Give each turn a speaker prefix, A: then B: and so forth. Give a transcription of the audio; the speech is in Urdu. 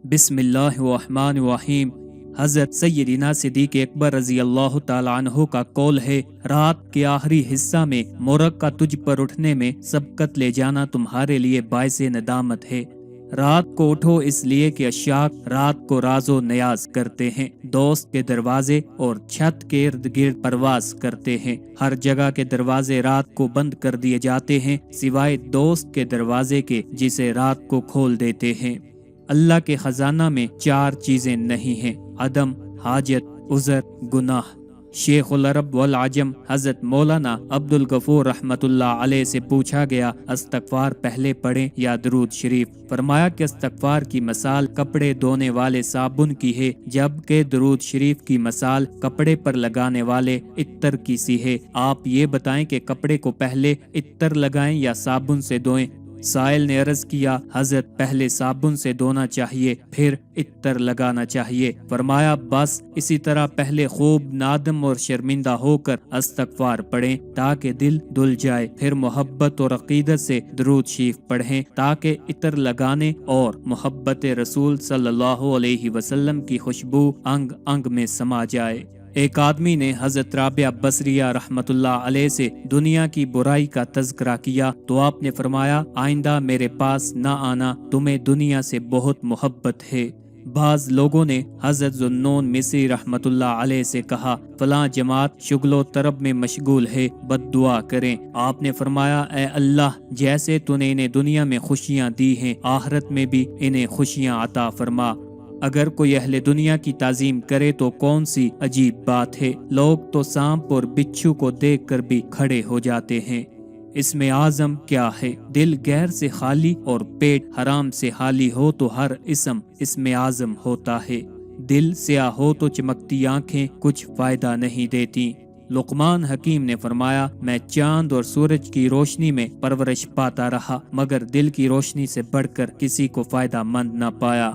A: بسم اللہ الرحمن الرحیم۔ حضرت سیدنا صدیق اکبر رضی اللہ تعالیٰ عنہ کا قول ہے، رات کے آخری حصہ میں مورخ کا تجھ پر اٹھنے میں سبقت لے جانا تمہارے لیے باعث ندامت ہے۔ رات کو اٹھو اس لیے کہ عشاق رات کو راز و نیاز کرتے ہیں، دوست کے دروازے اور چھت کے ارد گرد پرواز کرتے ہیں۔ ہر جگہ کے دروازے رات کو بند کر دیے جاتے ہیں سوائے دوست کے دروازے کے جسے رات کو کھول دیتے ہیں۔ اللہ کے خزانہ میں 4 چیزیں نہیں ہیں: عدم، حاجت، عذر، گناہ۔ شیخ العرب والعجم حضرت مولانا عبد الغفور رحمت اللہ علیہ سے پوچھا گیا، استغفار پہلے پڑھیں یا درود شریف؟ فرمایا کہ استغفار کی مثال کپڑے دھونے والے صابن کی ہے، جبکہ درود شریف کی مثال کپڑے پر لگانے والے عطر کی سی ہے۔ آپ یہ بتائیں کہ کپڑے کو پہلے عطر لگائیں یا صابن سے دھوئیں؟ سائل نے عرض کیا، حضرت پہلے صابن سے دھونا چاہیے پھر عطر لگانا چاہیے۔ فرمایا بس اسی طرح پہلے خوب نادم اور شرمندہ ہو کر استغفار پڑھیں تاکہ دل دھل جائے، پھر محبت اور عقیدت سے درود شریف پڑھیں تاکہ عطر لگانے اور محبت رسول صلی اللہ علیہ وسلم کی خوشبو انگ انگ میں سما جائے۔ ایک آدمی نے حضرت رابعہ بصریہ رحمت اللہ علیہ سے دنیا کی برائی کا تذکرہ کیا تو آپ نے فرمایا، آئندہ میرے پاس نہ آنا، تمہیں دنیا سے بہت محبت ہے۔ بعض لوگوں نے حضرت ذوالنون مصری رحمت اللہ علیہ سے کہا، فلاں جماعت شغل و طرب میں مشغول ہے، بد دعا کریں۔ آپ نے فرمایا، اے اللہ، جیسے تو نے انہیں دنیا میں خوشیاں دی ہیں، آخرت میں بھی انہیں خوشیاں عطا فرما۔ اگر کوئی اہل دنیا کی تعظیم کرے تو کون سی عجیب بات ہے، لوگ تو سانپ اور بچھو کو دیکھ کر بھی کھڑے ہو جاتے ہیں۔ اس میں اعظم کیا ہے؟ دل غیر سے خالی اور پیٹ حرام سے خالی ہو تو ہر اس میں اعظم ہوتا ہے۔ دل سیاہ ہو تو چمکتی آنکھیں کچھ فائدہ نہیں دیتی۔ لقمان حکیم نے فرمایا، میں چاند اور سورج کی روشنی میں پرورش پاتا رہا مگر دل کی روشنی سے بڑھ کر کسی کو فائدہ مند نہ پایا۔